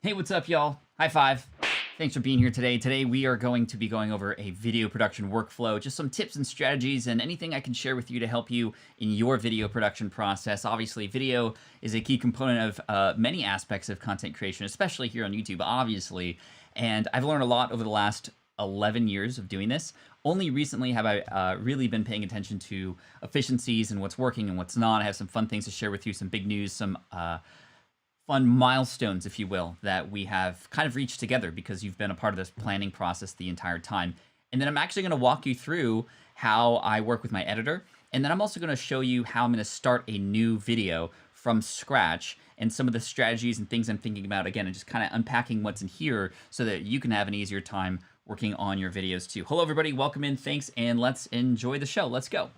Hey, what's up, y'all? High five. Thanks for being here today. Today, we are going to be going over a video production workflow, just some tips and strategies and anything I can share with you to help you in your video production process. Obviously, video is a key component of many aspects of content creation, especially here on YouTube, obviously. And I've learned a lot over the last 11 years of doing this. Only recently have I really been paying attention to efficiencies and what's working and what's not. I have some fun things to share with you, some big news, some fun milestones, if you will, that we have kind of reached together because you've been a part of this planning process the entire time. And then I'm actually going to walk you through how I work with my editor. And then I'm also going to show you how I'm going to start a new video from scratch and some of the strategies and things I'm thinking about, again, and just kind of unpacking what's in here so that you can have an easier time working on your videos too. Hello, everybody. Welcome in. Thanks. And let's enjoy the show. Let's go.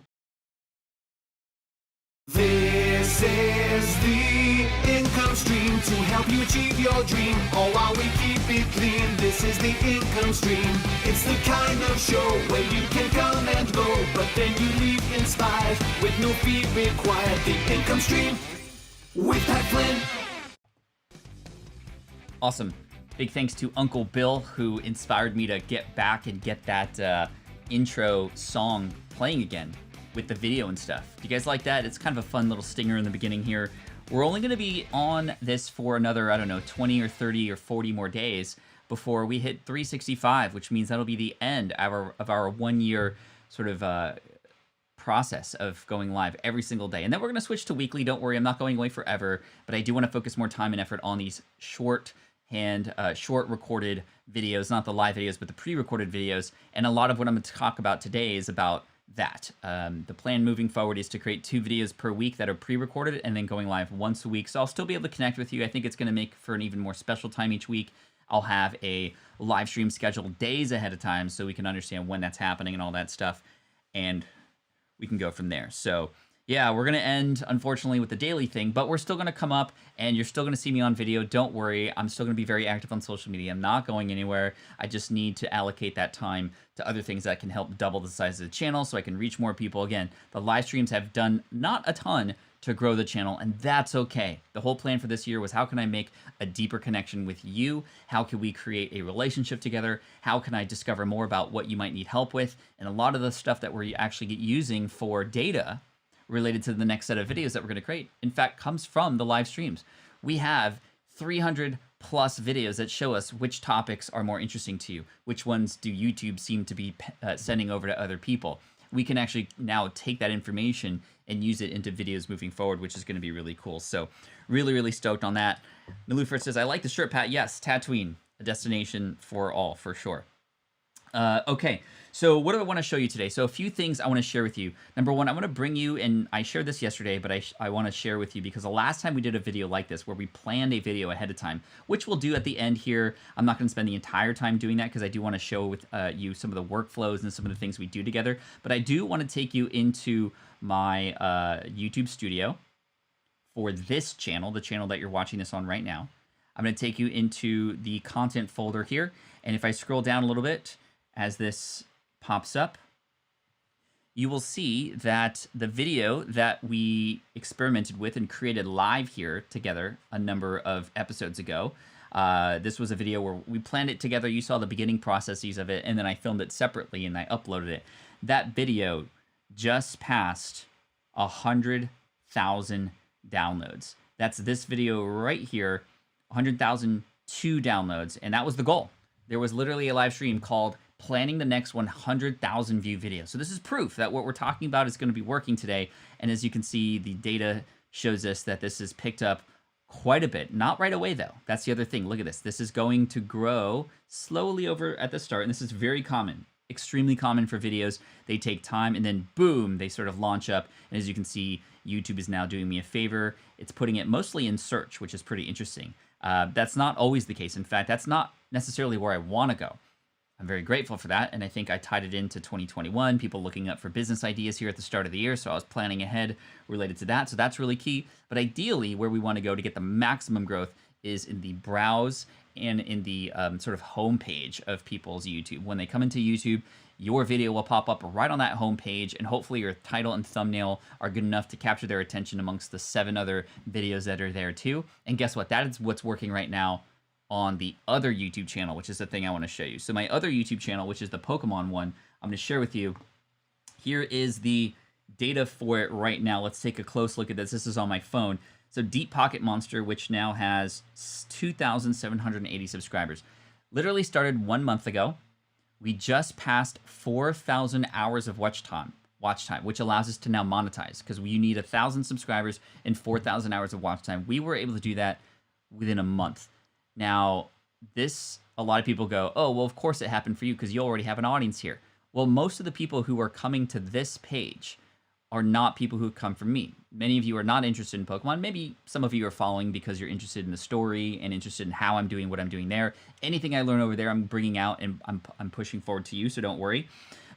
This is the income stream to help you achieve your dream, all while we keep it clean. This is the income stream. It's the kind of show where you can come and go, but then you leave inspired with no fee required. The income stream with Pat Flynn. Awesome. Big thanks to Uncle Bill, who inspired me to get back and get that intro song playing again with the video and stuff. Do you guys like that? It's kind of a fun little stinger in the beginning here. We're only going to be on this for another, I don't know, 20 or 30 or 40 more days before we hit 365, which means that'll be the end of our 1 year sort of process of going live every single day. And then we're going to switch to weekly. Don't worry, I'm not going away forever, but I do want to focus more time and effort on these short recorded videos, not the live videos, but the pre-recorded videos. And a lot of what I'm going to talk about today is about that. The plan moving forward is to create 2 videos per week that are pre-recorded and then going live once a week. So I'll still be able to connect with you. I think it's going to make for an even more special time each week. I'll have a live stream scheduled days ahead of time so we can understand when that's happening and all that stuff. And we can go from there. So yeah, we're going to end, unfortunately, with the daily thing, but we're still going to come up and you're still going to see me on video. Don't worry. I'm still going to be very active on social media. I'm not going anywhere. I just need to allocate that time to other things that can help double the size of the channel so I can reach more people. Again, the live streams have done not a ton to grow the channel, and that's okay. The whole plan for this year was how can I make a deeper connection with you? How can we create a relationship together? How can I discover more about what you might need help with? And a lot of the stuff that we're actually using for data related to the next set of videos that we're going to create, in fact, comes from the live streams. We have 300 plus videos that show us which topics are more interesting to you. Which ones do YouTube seem to be sending over to other people? We can actually now take that information and use it into videos moving forward, which is going to be really cool. So really, really stoked on that. Nilufer says, I like the shirt, Pat. Yes, Tatooine, a destination for all, for sure. Okay, so what do I want to show you today? So a few things I want to share with you. Number one, I want to bring you, and I shared this yesterday, but I want to share with you because the last time we did a video like this where we planned a video ahead of time, which we'll do at the end here. I'm not going to spend the entire time doing that because I do want to show with you some of the workflows and some of the things we do together. But I do want to take you into my YouTube studio for this channel, the channel that you're watching this on right now. I'm going to take you into the content folder here. And if I scroll down a little bit, as this pops up, you will see that the video that we experimented with and created live here together a number of episodes ago, this was a video where we planned it together. You saw the beginning processes of it, and then I filmed it separately and I uploaded it. That video just passed 100,000 downloads. That's this video right here, 100,002 downloads, and that was the goal. There was literally a live stream called Planning the Next 100,000 View Video. So this is proof that what we're talking about is going to be working today. And as you can see, the data shows us that this is picked up quite a bit. Not right away, though. That's the other thing. Look at this. This is going to grow slowly over at the start. And this is very common, extremely common for videos. They take time and then boom, they sort of launch up. And as you can see, YouTube is now doing me a favor. It's putting it mostly in search, which is pretty interesting. That's not always the case. In fact, that's not necessarily where I want to go. I'm very grateful for that, and I think I tied it into 2021, people looking up for business ideas here at the start of the year, so I was planning ahead related to that, so that's really key. But ideally, where we want to go to get the maximum growth is in the browse and in the sort of homepage of people's YouTube. When they come into YouTube, your video will pop up right on that homepage, and hopefully your title and thumbnail are good enough to capture their attention amongst the 7 other videos that are there too. And guess what? That is what's working right now on the other YouTube channel, which is the thing I want to show you. So my other YouTube channel, which is the Pokemon one, I'm going to share with you. Here is the data for it right now. Let's take a close look at this. This is on my phone. So Deep Pocket Monster, which now has 2,780 subscribers, literally started 1 month ago. We just passed 4,000 hours of watch time, which allows us to now monetize, because you need 1,000 subscribers and 4,000 hours of watch time. We were able to do that within a month. Now, a lot of people go, oh, well, of course it happened for you because you already have an audience here. Well, most of the people who are coming to this page are not people who come from me. Many of you are not interested in Pokemon. Maybe some of you are following because you're interested in the story and interested in how I'm doing what I'm doing there. Anything I learn over there, I'm bringing out and I'm pushing forward to you, so don't worry.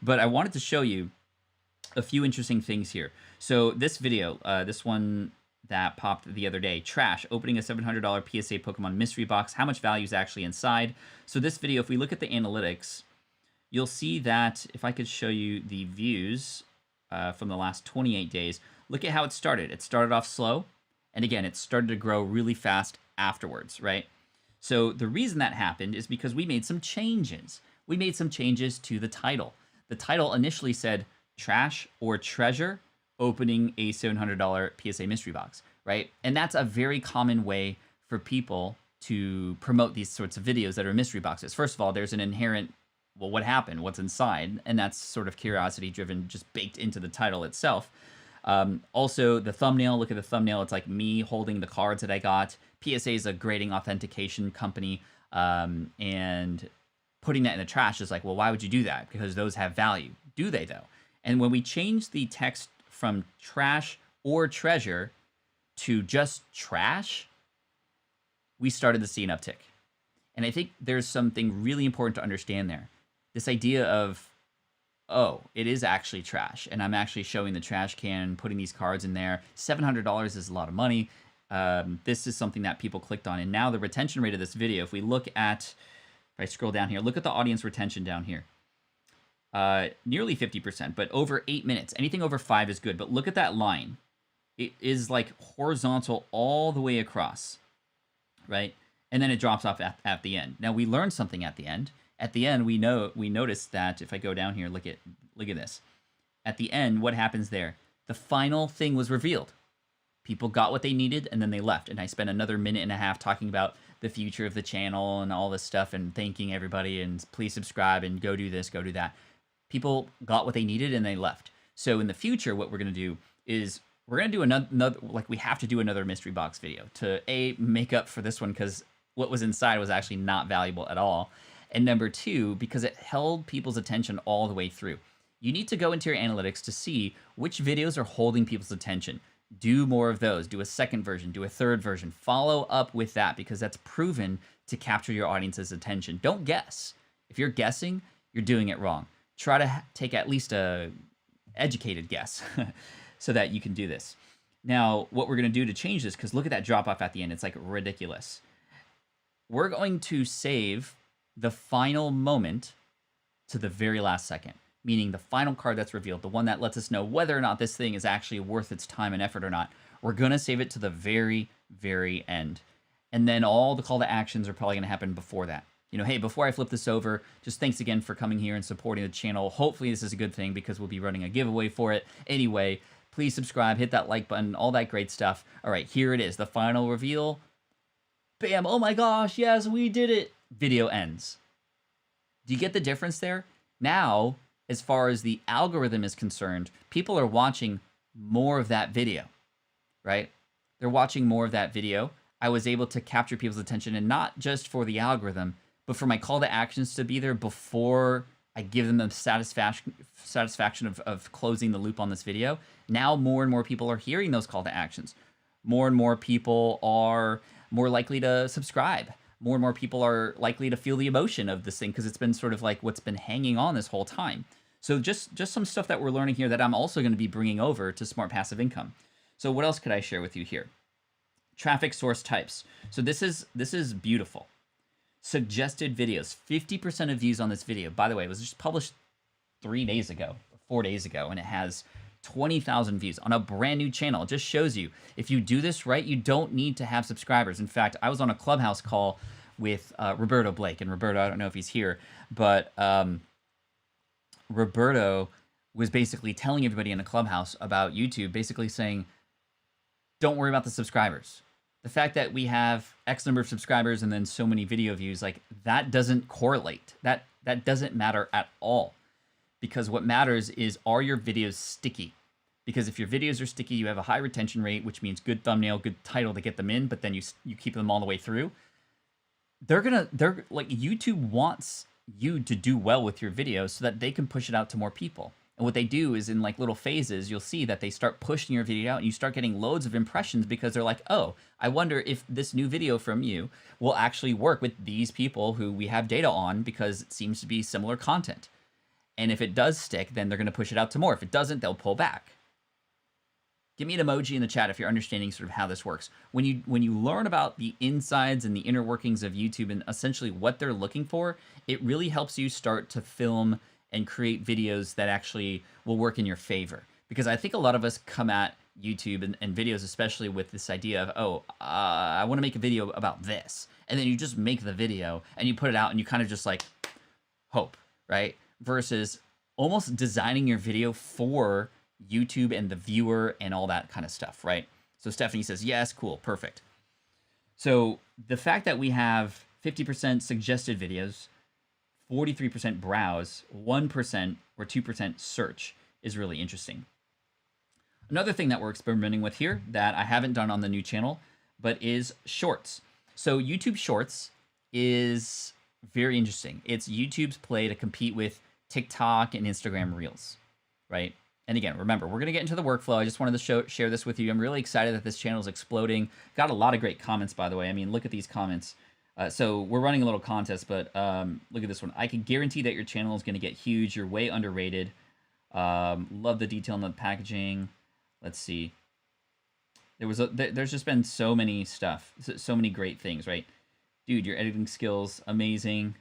But I wanted to show you a few interesting things here. So this video, this one that popped the other day, Trash, opening a $700 PSA Pokemon mystery box. How much value is actually inside? So this video, if we look at the analytics, you'll see that if I could show you the views from the last 28 days, look at how it started. It started off slow, and again, it started to grow really fast afterwards, right? So the reason that happened is because we made some changes. We made some changes to the title. The title initially said Trash or Treasure, opening a $700 PSA mystery box, right? And that's a very common way for people to promote these sorts of videos that are mystery boxes. First of all, there's an inherent, well, what happened? What's inside? And that's sort of curiosity driven, just baked into the title itself. Also, the thumbnail, look at the thumbnail. It's like me holding the cards that I got. PSA is a grading authentication company, and putting that in the trash is like, well, why would you do that? Because those have value. Do they, though? And when we change the text from Trash or Treasure to just Trash, we started to see an uptick. And I think there's something really important to understand there. This idea of, oh, it is actually trash, and I'm actually showing the trash can, putting these cards in there. $700 is a lot of money. This is something that people clicked on. And now the retention rate of this video, if we look at, if I scroll down here, look at the audience retention down here. Nearly 50%, but over 8 minutes. Anything over 5 is good. But look at that line. It is like horizontal all the way across, right? And then it drops off at the end. Now we learned something at the end. At the end, we noticed that if I go down here, look at this. At the end, what happens there? The final thing was revealed. People got what they needed, and then they left. And I spent another minute and a half talking about the future of the channel and all this stuff, and thanking everybody, and please subscribe, and go do this, go do that. People got what they needed, and they left. So in the future, what we're going to do is we're going to do another, like we have to do another mystery box video to make up for this one, because what was inside was actually not valuable at all. And number two, because it held people's attention all the way through. You need to go into your analytics to see which videos are holding people's attention. Do more of those. Do a second version. Do a third version. Follow up with that, because that's proven to capture your audience's attention. Don't guess. If you're guessing, you're doing it wrong. Try to take at least a educated guess so that you can do this. Now, what we're going to do to change this, because look at that drop off at the end. It's like ridiculous. We're going to save the final moment to the very last second, meaning the final card that's revealed, the one that lets us know whether or not this thing is actually worth its time and effort or not. We're going to save it to the very, very end. And then all the call to actions are probably going to happen before that. You know, hey, before I flip this over, just thanks again for coming here and supporting the channel. Hopefully this is a good thing, because we'll be running a giveaway for it. Anyway, please subscribe, hit that like button, all that great stuff. All right, here it is, the final reveal. Bam, oh my gosh, yes, we did it. Video ends. Do you get the difference there? Now, as far as the algorithm is concerned, people are watching more of that video, right? They're watching more of that video. I was able to capture people's attention, and not just for the algorithm, but for my call to actions to be there before I give them the satisfaction of closing the loop on this video. Now more and more people are hearing those call to actions. More and more people are more likely to subscribe. More and more people are likely to feel the emotion of this thing, because it's been sort of like what's been hanging on this whole time. So just some stuff that we're learning here that I'm also going to be bringing over to Smart Passive Income. So what else could I share with you here? Traffic source types. So this is beautiful. Suggested videos. 50% of views on this video. By the way, it was just published 4 days ago, and it has 20,000 views on a brand new channel. It just shows you, if you do this right, you don't need to have subscribers. In fact, I was on a Clubhouse call with Roberto Blake. And Roberto, I don't know if he's here, but Roberto was basically telling everybody in a clubhouse about YouTube, basically saying, don't worry about the subscribers. The fact that we have X number of subscribers and then so many video views, like that doesn't correlate. That doesn't matter at all. Because what matters is, are your videos sticky? Because if your videos are sticky, you have a high retention rate, which means good thumbnail, good title to get them in, but then you keep them all the way through. They're like, YouTube wants you to do well with your videos so that they can push it out to more people. And what they do is, in like little phases, you'll see that they start pushing your video out and you start getting loads of impressions because they're like, oh, I wonder if this new video from you will actually work with these people who we have data on because it seems to be similar content. And if it does stick, then they're going to push it out to more. If it doesn't, they'll pull back. Give me an emoji in the chat if you're understanding sort of how this works. When you learn about the insides and the inner workings of YouTube and essentially what they're looking for, it really helps you start to film and create videos that actually will work in your favor. Because I think a lot of us come at YouTube and videos especially with this idea of, oh, I want to make a video about this. And then you just make the video and you put it out and you kind of just like hope, right? Versus almost designing your video for YouTube and the viewer and all that kind of stuff, right? So Stephanie says, yes, cool, perfect. So the fact that we have 50% suggested videos, 43% browse, 1% or 2% search is really interesting. Another thing that we're experimenting with here that I haven't done on the new channel, but is shorts. So YouTube Shorts is very interesting. It's YouTube's play to compete with TikTok and Instagram Reels, right? And again, remember, we're going to get into the workflow. I just wanted to share this with you. I'm really excited that this channel is exploding. Got a lot of great comments, by the way. I mean, look at these comments. So we're running a little contest, but look at this one. I can guarantee that your channel is going to get huge. You're way underrated. Love the detail in the packaging. Let's see. There's just been so many stuff, so many great things, right? Dude, your editing skills, amazing.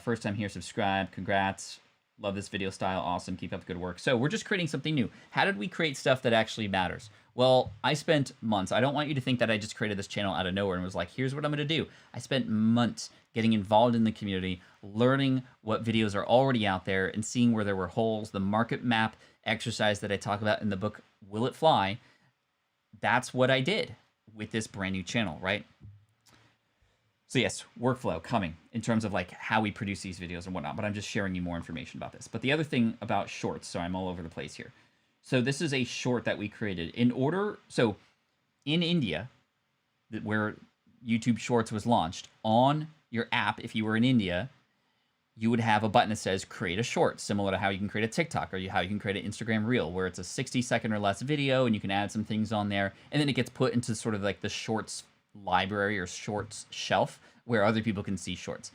First time here, subscribe, congrats. Love this video style, awesome, keep up the good work. So we're just creating something new. How did we create stuff that actually matters? Well, I spent months. I don't want you to think that I just created this channel out of nowhere and was like, here's what I'm gonna do. I spent months getting involved in the community, learning what videos are already out there and seeing where there were holes. The market map exercise that I talk about in the book, Will It Fly? That's what I did with this brand new channel, right? So yes, workflow coming in terms of like how we produce these videos and whatnot, but I'm just sharing you more information about this. But the other thing about shorts, so I'm all over the place here. So this is a short that we created so in India, where YouTube Shorts was launched, on your app, if you were in India, you would have a button that says create a short, similar to how you can create a TikTok or how you can create an Instagram Reel, where it's a 60-second or less video and you can add some things on there. And then it gets put into sort of like the shorts library or shorts shelf where other people can see shorts.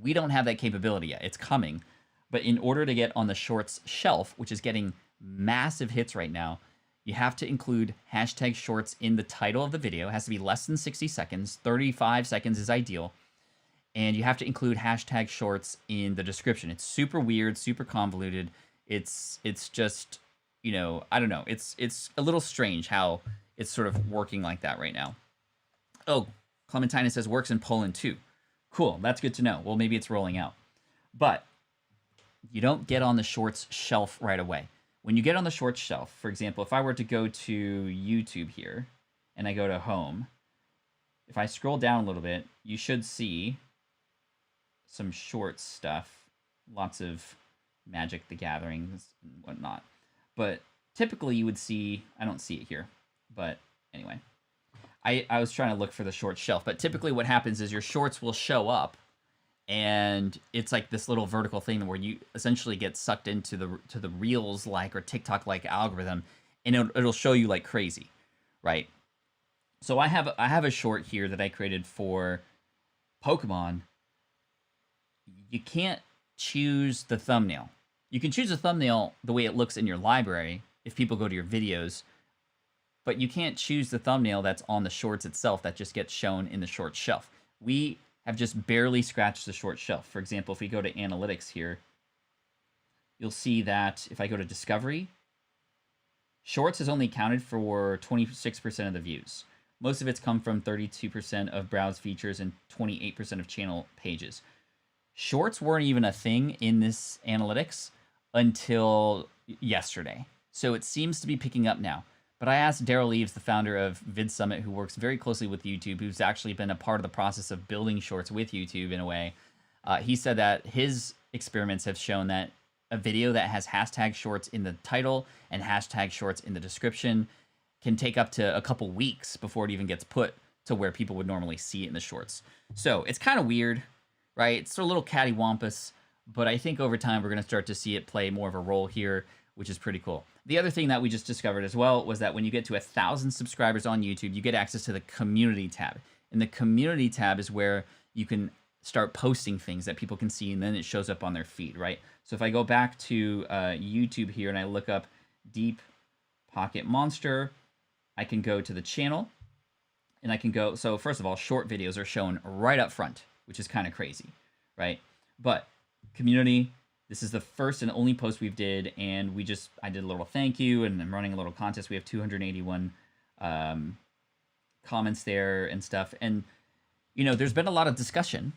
We don't have that capability yet. It's coming. But in order to get on the shorts shelf, which is getting massive hits right now, you have to include hashtag shorts in the title of the video. It has to be less than 60 seconds. 35 seconds is ideal. And you have to include hashtag shorts in the description. It's super weird, super convoluted. It's just, you know, I don't know. It's a little strange how it's sort of working like that right now. Oh, Clementina says works in Poland too. Cool, that's good to know. Well, maybe it's rolling out. But you don't get on the shorts shelf right away. When you get on the shorts shelf, for example, if I were to go to YouTube here and I go to home, if I scroll down a little bit, you should see some shorts stuff, lots of Magic the Gatherings and whatnot. But typically you would see, I don't see it here, but anyway. I was trying to look for the short shelf, but typically what happens is your shorts will show up and it's like this little vertical thing where you essentially get sucked into the Reels like or TikTok like algorithm, and it'll show you like crazy, right? So I have a short here that I created for Pokemon. You can't choose the thumbnail. You can choose a thumbnail the way it looks in your library if people go to your videos, but you can't choose the thumbnail that's on the shorts itself that just gets shown in the short shelf. We have just barely scratched the short shelf. For example, if we go to analytics here, you'll see that if I go to discovery, shorts has only accounted for 26% of the views. Most of it's come from 32% of browse features and 28% of channel pages. Shorts weren't even a thing in this analytics until yesterday. So it seems to be picking up now. But I asked Daryl Eves, the founder of VidSummit, who works very closely with YouTube, who's actually been a part of the process of building shorts with YouTube in a way. He said that his experiments have shown that a video that has hashtag shorts in the title and hashtag shorts in the description can take up to a couple weeks before it even gets put to where people would normally see it in the shorts. So it's kind of weird, right? It's a little cattywampus, but I think over time we're going to start to see it play more of a role here, which is pretty cool. The other thing that we just discovered as well was that when you get to 1,000 subscribers on YouTube, you get access to the community tab. And the community tab is where you can start posting things that people can see, and then it shows up on their feed, right? So if I go back to YouTube here and I look up Deep Pocket Monster, I can go to the channel and I can go, so first of all, short videos are shown right up front, which is kind of crazy, right? But community, this is the first and only post we've did, and I did a little thank you, and I'm running a little contest. We have 281 comments there and stuff. And, you know, there's been a lot of discussion.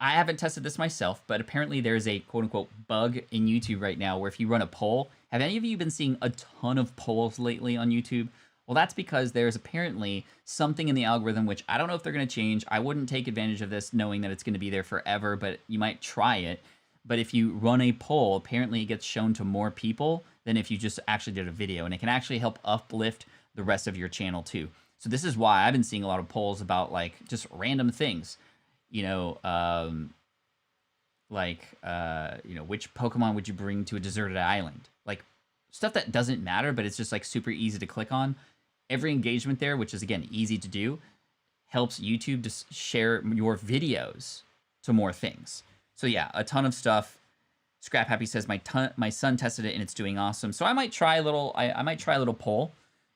I haven't tested this myself, but apparently there's a quote-unquote bug in YouTube right now where if you run a poll, have any of you been seeing a ton of polls lately on YouTube? Well, that's because there's apparently something in the algorithm, which I don't know if they're going to change. I wouldn't take advantage of this knowing that it's going to be there forever, but you might try it. But if you run a poll, apparently it gets shown to more people than if you just actually did a video, and it can actually help uplift the rest of your channel too. So this is why I've been seeing a lot of polls about like just random things. You know, which Pokemon would you bring to a deserted island? Like stuff that doesn't matter, but it's just like super easy to click on. Every engagement there, which is again easy to do, helps YouTube to share your videos to more things. So yeah, a ton of stuff. Scrap Happy says my son tested it and it's doing awesome. So I might try a little. I might try a little poll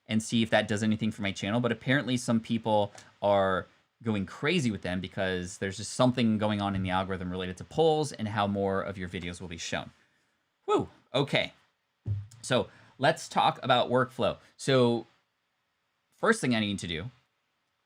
and see if that does anything for my channel. But apparently some people are going crazy with them because there's just something going on in the algorithm related to polls and how more of your videos will be shown. Woo, okay. So let's talk about workflow. So first thing I need to do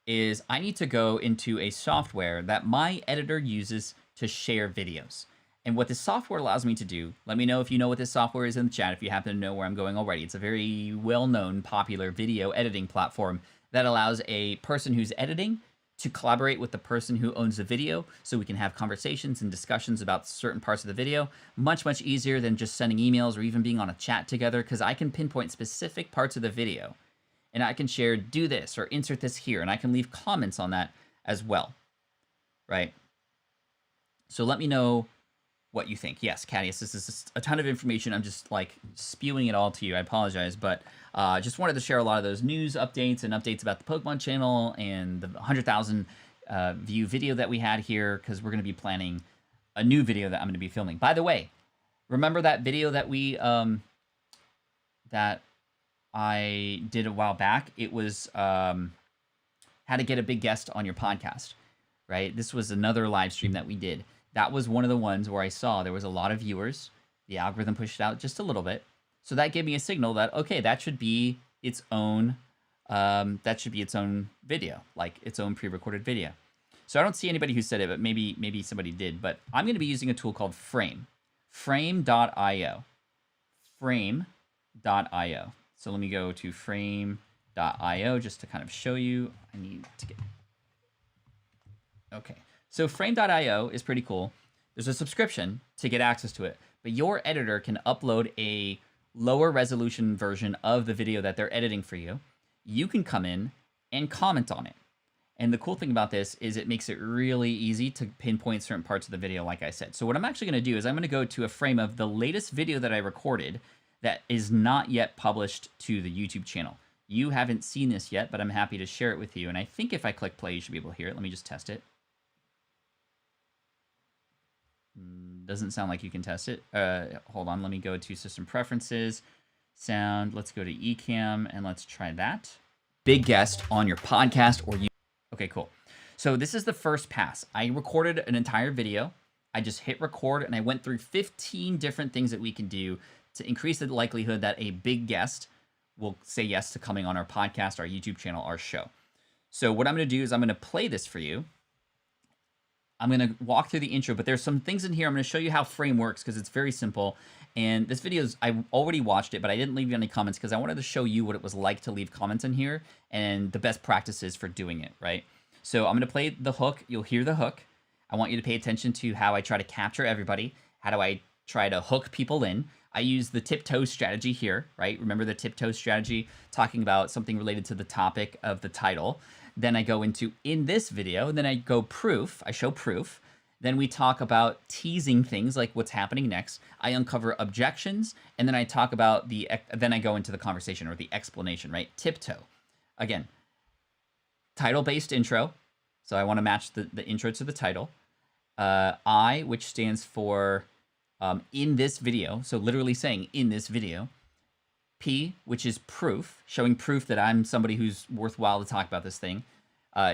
is I need to go into a software that my editor uses to share videos. And what this software allows me to do, let me know if you know what this software is in the chat, if you happen to know where I'm going already. It's a very well-known, popular video editing platform that allows a person who's editing to collaborate with the person who owns the video so we can have conversations and discussions about certain parts of the video. Much, much easier than just sending emails or even being on a chat together, because I can pinpoint specific parts of the video and I can share, do this or insert this here, and I can leave comments on that as well, right? So let me know what you think. Yes, Cadius, this is just a ton of information. I'm just like spewing it all to you. I apologize, but just wanted to share a lot of those news updates and updates about the Pokemon channel and the 100,000 view video that we had here, because we're going to be planning a new video that I'm going to be filming. By the way, remember that video that that I did a while back? It was how to get a big guest on your podcast, right? This was another live stream that we did. That was one of the ones where I saw there was a lot of viewers. The algorithm pushed it out just a little bit. So that gave me a signal that, okay, that should be its own video, like its own pre-recorded video. So I don't see anybody who said it, but maybe somebody did. But I'm going to be using a tool called Frame, frame.io, frame.io. So let me go to frame.io just to kind of show you. I need to get, okay. So frame.io is pretty cool. There's a subscription to get access to it, but your editor can upload a lower resolution version of the video that they're editing for you. You can come in and comment on it. And the cool thing about this is it makes it really easy to pinpoint certain parts of the video, like I said. So what I'm actually going to do is I'm going to go to a frame of the latest video that I recorded that is not yet published to the YouTube channel. You haven't seen this yet, but I'm happy to share it with you. And I think if I click play, you should be able to hear it. Let me just test it. Doesn't sound like you can test it. Hold on, let me go to System Preferences, Sound. Let's go to Ecamm and let's try that. Big guest on your podcast or you. Okay, cool. So this is the first pass. I recorded an entire video. I just hit record and I went through 15 different things that we can do to increase the likelihood that a big guest will say yes to coming on our podcast, our YouTube channel, our show. So what I'm going to do is I'm going to play this for you. I'm going to walk through the intro, but there's some things in here. I'm going to show you how frame works because it's very simple. And this video is, I already watched it, but I didn't leave any comments because I wanted to show you what it was like to leave comments in here and the best practices for doing it, right? So I'm going to play the hook. You'll hear the hook. I want you to pay attention to how I try to capture everybody. How do I try to hook people in? I use the Tiptoe Strategy here, right? Remember the Tiptoe Strategy, talking about something related to the topic of the title. Then I go into in this video, and then I go proof. I show proof. Then we talk about teasing things like what's happening next. I uncover objections, and then I talk about then I go into the conversation or the explanation, right? Tiptoe. Again, title-based intro. So I want to match the intro to the title. I, which stands for in this video. So literally saying in this video. P, which is proof, showing proof that I'm somebody who's worthwhile to talk about this thing.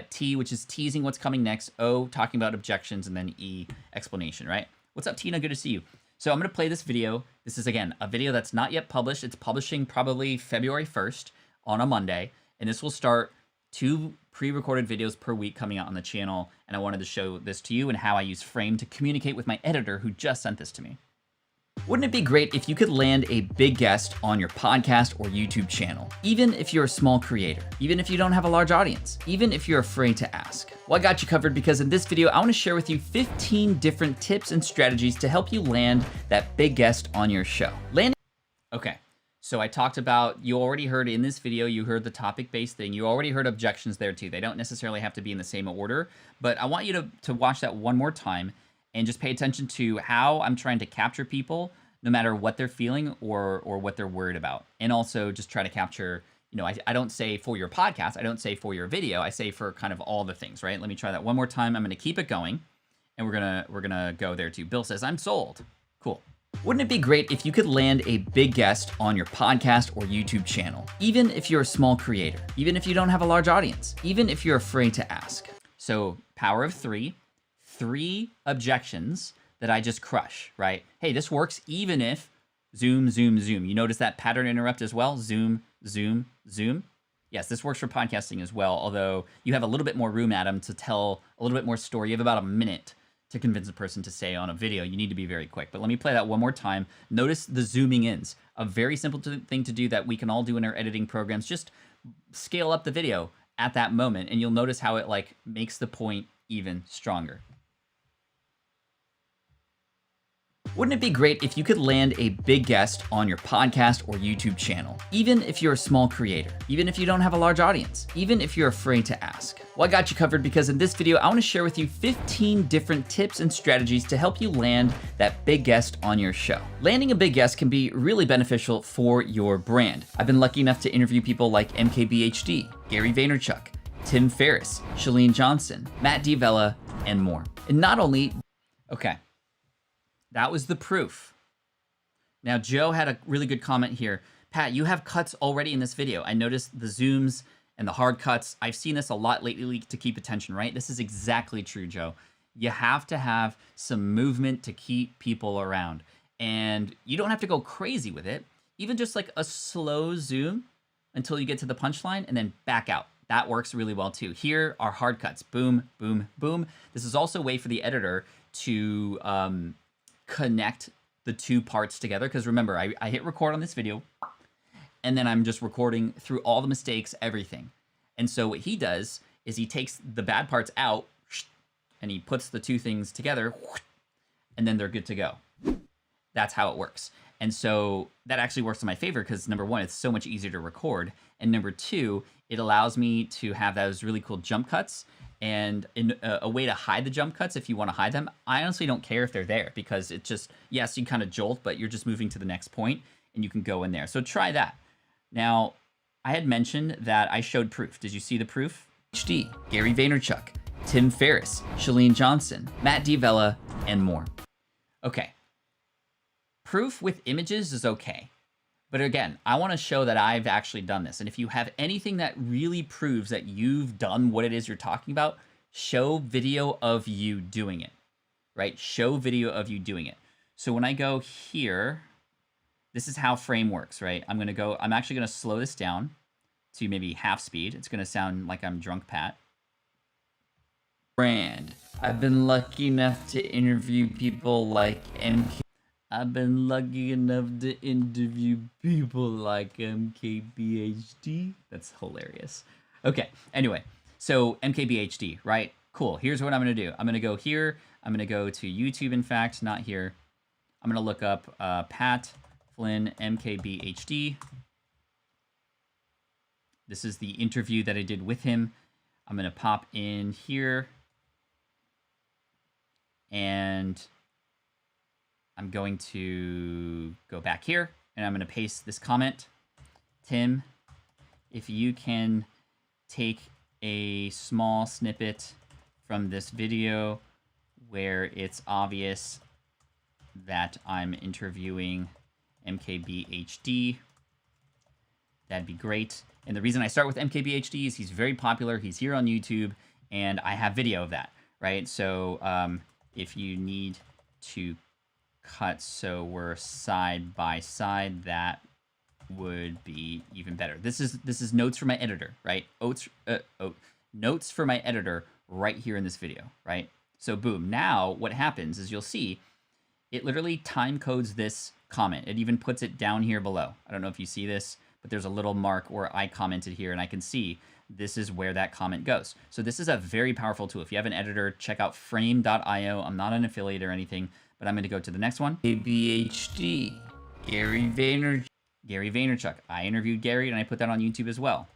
T, which is teasing what's coming next. O, talking about objections. And then E, explanation, right? What's up, Tina? Good to see you. So I'm going to play this video. This is, again, a video that's not yet published. It's publishing probably February 1st on a Monday. And this will start 2 pre-recorded videos per week coming out on the channel. And I wanted to show this to you and how I use Frame to communicate with my editor who just sent this to me. Wouldn't it be great if you could land a big guest on your podcast or YouTube channel? Even if you're a small creator, even if you don't have a large audience, even if you're afraid to ask. Well, I got you covered because in this video, I want to share with you 15 different tips and strategies to help you land that big guest on your show. Okay, so I talked about, you already heard in this video, you heard the topic-based thing. You already heard objections there too. They don't necessarily have to be in the same order, but I want you to watch that one more time and just pay attention to how I'm trying to capture people no matter what they're feeling or what they're worried about. And also just try to capture, you know, I don't say for your podcast, I don't say for your video, I say for kind of all the things, right? Let me try that one more time. I'm going to keep it going and we're going to go there too. Bill says, I'm sold. Cool. Wouldn't it be great if you could land a big guest on your podcast or YouTube channel? Even if you're a small creator, even if you don't have a large audience, even if you're afraid to ask. So power of 3 objections that I just crush, right? Hey, this works even if zoom, zoom, zoom. You notice that pattern interrupt as well? Zoom, zoom, zoom. Yes, this works for podcasting as well, although you have a little bit more room, Adam, to tell a little bit more story. You have about a minute to convince a person to say on a video. You need to be very quick. But let me play that one more time. Notice the zooming ins. A very simple thing to do that we can all do in our editing programs. Just scale up the video at that moment, and you'll notice how it like makes the point even stronger. Wouldn't it be great if you could land a big guest on your podcast or YouTube channel? Even if you're a small creator, even if you don't have a large audience, even if you're afraid to ask. Well, I got you covered because in this video, I want to share with you 15 different tips and strategies to help you land that big guest on your show. Landing a big guest can be really beneficial for your brand. I've been lucky enough to interview people like MKBHD, Gary Vaynerchuk, Tim Ferriss, Chalene Johnson, Matt D'Avella, and more. And not only, okay. That was the proof. Now, Joe had a really good comment here. Pat, you have cuts already in this video. I noticed the zooms and the hard cuts. I've seen this a lot lately to keep attention, right? This is exactly true, Joe. You have to have some movement to keep people around. And you don't have to go crazy with it. Even just like a slow zoom until you get to the punchline and then back out. That works really well too. Here are hard cuts. Boom, boom, boom. This is also a way for the editor to connect the 2 parts together. Because remember, I hit record on this video and then I'm just recording through all the mistakes, everything. And so what he does is he takes the bad parts out and he puts the 2 things together and then they're good to go. That's how it works. And so that actually works in my favor because number 1, it's so much easier to record. And number 2, it allows me to have those really cool jump cuts. And a way to hide the jump cuts, if you want to hide them, I honestly don't care if they're there because it just, yes, you kind of jolt, but you're just moving to the next point and you can go in there. So try that. Now, I had mentioned that I showed proof. Did you see the proof? HD, Gary Vaynerchuk, Tim Ferriss, Chalene Johnson, Matt D'Avella, and more. Okay. Proof with images is okay. But again, I want to show that I've actually done this. And if you have anything that really proves that you've done what it is you're talking about, show video of you doing it, right? Show video of you doing it. So when I go here, this is how frame works, right? I'm actually going to slow this down to maybe half speed. It's going to sound like I'm drunk Pat. Brand. I've been lucky enough to interview people like MK. I've been lucky enough to interview people like MKBHD. That's hilarious. Okay, anyway, so MKBHD, right? Cool. Here's what I'm going to do. I'm going to go here. I'm going to go to YouTube, in fact, not here. I'm going to look up Pat Flynn MKBHD. This is the interview that I did with him. I'm going to pop in here. And I'm going to go back here. And I'm going to paste this comment. Tim, if you can take a small snippet from this video where it's obvious that I'm interviewing MKBHD, that'd be great. And the reason I start with MKBHD is he's very popular. He's here on YouTube, and I have video of that, right? So if you need to cut so we're side by side, that would be even better. This is notes for my editor, right? Notes for my editor right here in this video, right? So boom. Now what happens is you'll see it literally time codes this comment. It even puts it down here below. I don't know if you see this, but there's a little mark where I commented here, and I can see this is where that comment goes. So this is a very powerful tool. If you have an editor, check out frame.io. I'm not an affiliate or anything, but I'm going to go to the next one. ABHD, Gary Vaynerchuk. I interviewed Gary, and I put that on YouTube as well.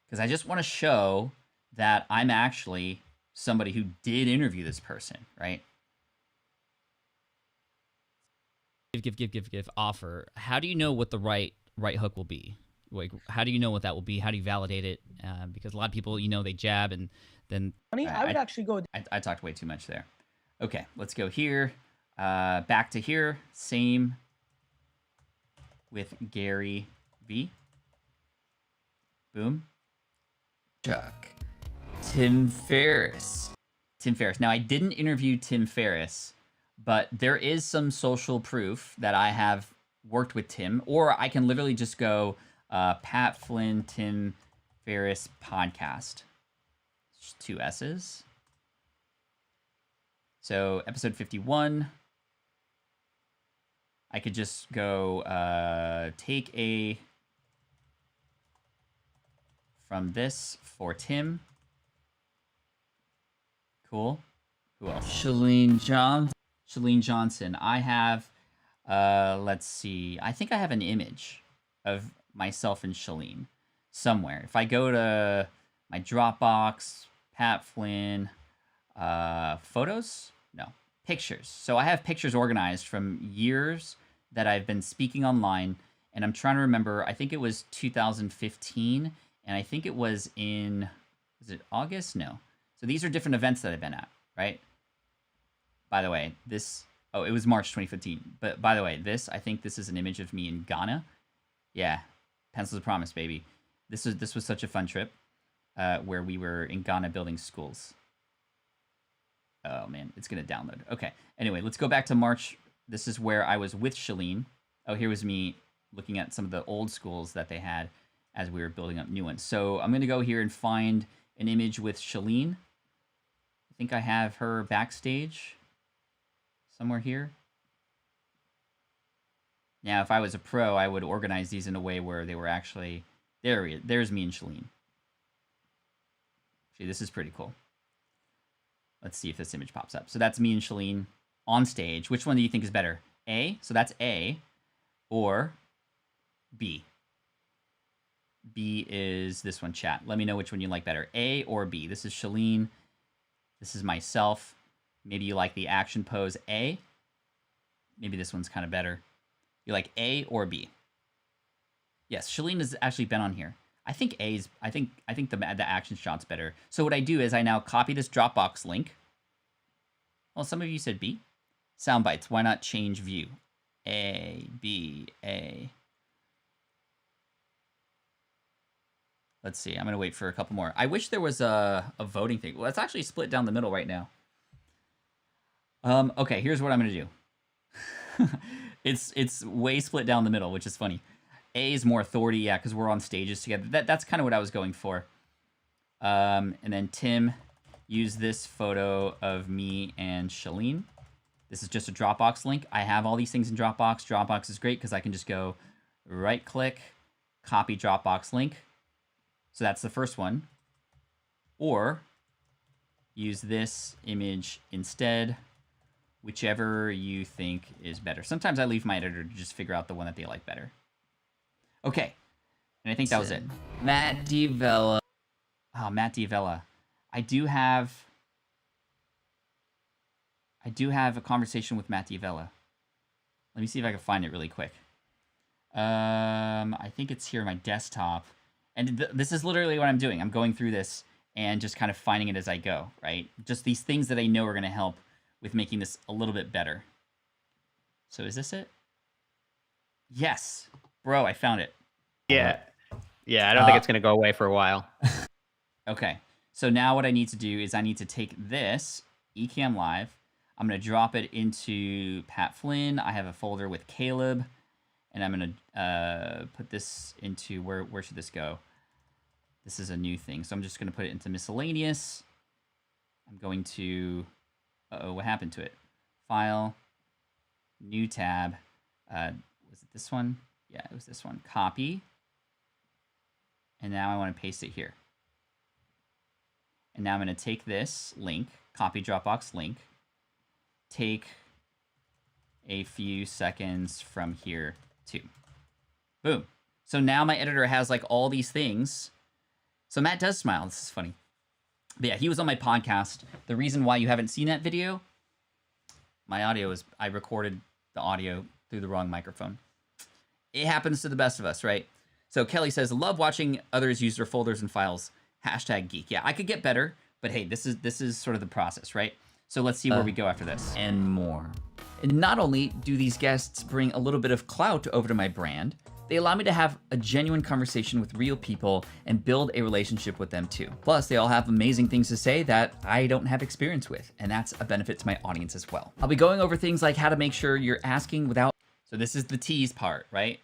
Because I just want to show that I'm actually somebody who did interview this person, right? Give offer. How do you know what the right hook will be? Like, how do you know what that will be? How do you validate it? Because a lot of people, they jab and then. I would actually go. I talked way too much there. Okay, let's go here. Back to here. Same with Gary V. Boom. Chuck. Tim Ferriss. Now, I didn't interview Tim Ferriss, but there is some social proof that I have worked with Tim, or I can literally just go Pat Flynn, Tim Ferriss podcast. Just 2 S's. So episode 51. I could just go take a from this for Tim. Cool. Who else? Shalene Johnson. I have, let's see. I think I have an image of myself and Shalene somewhere. If I go to my Dropbox, Pat Flynn, photos? No, pictures. So I have pictures organized from years that I've been speaking online, and I'm trying to remember. I think it was 2015, and I think it was in, was it August? No. So these are different events that I've been at, right? By the way, it was March 2015. But by the way, I think this is an image of me in Ghana. Yeah, Pencils of Promise, baby. This was such a fun trip where we were in Ghana building schools. Oh, man, it's going to download. Okay, anyway, let's go back to March. This is where I was with Shalene. Oh, here was me looking at some of the old schools that they had as we were building up new ones. So I'm going to go here and find an image with Shalene. I think I have her backstage somewhere here. Now, if I was a pro, I would organize these in a way where they were actually... There's me and Shalene. Actually, this is pretty cool. Let's see if this image pops up. So that's me and Shalene on stage. Which one do you think is better? A, so that's A, or B? B is this one, chat. Let me know which one you like better. A or B? This is Shalene. This is myself. Maybe you like the action pose A. Maybe this one's kind of better. You like A or B? Yes, Shalene has actually been on here. I think A's. I think the action shot's better. So what I do is I now copy this Dropbox link. Well, some of you said B. Sound bites. Why not change view? A, B, A. Let's see. I'm going to wait for a couple more. I wish there was a voting thing. Well, it's actually split down the middle right now. Okay, here's what I'm going to do. It's way split down the middle, which is funny. A is more authority, yeah, because we're on stages together. That's kind of what I was going for. And then Tim used this photo of me and Shalene. This is just a Dropbox link. I have all these things in Dropbox. Dropbox is great because I can just go right-click, copy Dropbox link. So that's the first one. Or use this image instead, whichever you think is better. Sometimes I leave my editor to just figure out the one that they like better. Okay, and I think that was it. Matt Divella. Oh, Matt Divella. I do have a conversation with Matt Divella. Let me see if I can find it really quick. I think it's here on my desktop. And this is literally what I'm doing. I'm going through this and just kind of finding it as I go, right? Just these things that I know are going to help with making this a little bit better. So is this it? Yes. Bro, I found it. Yeah. Yeah, I don't think it's going to go away for a while. Okay. So now what I need to do is I need to take this Ecamm Live. I'm going to drop it into Pat Flynn. I have a folder with Caleb. And I'm going to put this into, where should this go? This is a new thing. So I'm just going to put it into miscellaneous. I'm going to, uh-oh, what happened to it? File, new tab. Was it this one? Yeah, it was this one. Copy. And now I want to paste it here. And now I'm going to take this link, copy Dropbox link, take a few seconds from here too. Boom. So now my editor has like all these things. So Matt does smile. This is funny. But yeah, he was on my podcast. The reason why you haven't seen that video, my audio is, I recorded the audio through the wrong microphone. It happens to the best of us, right? So Kelly says, love watching others use their folders and files. #geek. Yeah, I could get better, but hey, this is sort of the process, right? So let's see where we go after this. And more. And not only do these guests bring a little bit of clout over to my brand, they allow me to have a genuine conversation with real people and build a relationship with them too. Plus, they all have amazing things to say that I don't have experience with, and that's a benefit to my audience as well. I'll be going over things like how to make sure you're asking without... So this is the tease part, right?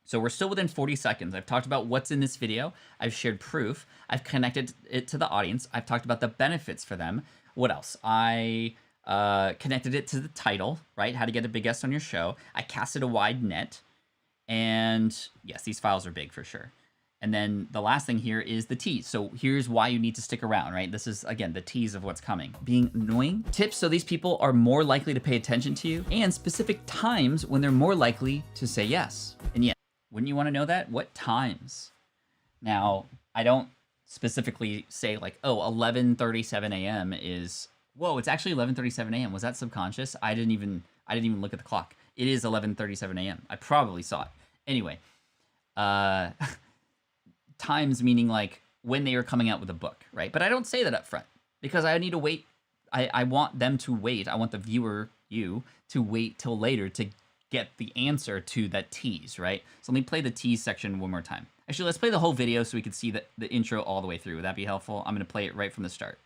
So we're still within 40 seconds. I've talked about what's in this video. I've shared proof. I've connected it to the audience. I've talked about the benefits for them. What else? I connected it to the title, right? How to get a big guest on your show. I casted a wide net. And yes, these files are big for sure. And then the last thing here is the tease. So here's why you need to stick around, right? This is, again, the tease of what's coming. Being annoying. Tips so these people are more likely to pay attention to you, and specific times when they're more likely to say yes. And yeah, wouldn't you want to know that? What times? Now, I don't specifically say like, oh, 11:37 a.m. is, whoa, it's actually 11:37 a.m. Was that subconscious? I didn't even look at the clock. It is 11:37 a.m. I probably saw it. Anyway, times meaning like when they are coming out with a book, right? But I don't say that up front because I need to wait. I want them to wait. I want the viewer, you, to wait till later to get the answer to that tease, right? So let me play the tease section one more time. Actually, let's play the whole video so we can see the intro all the way through. Would that be helpful? I'm going to play it right from the start.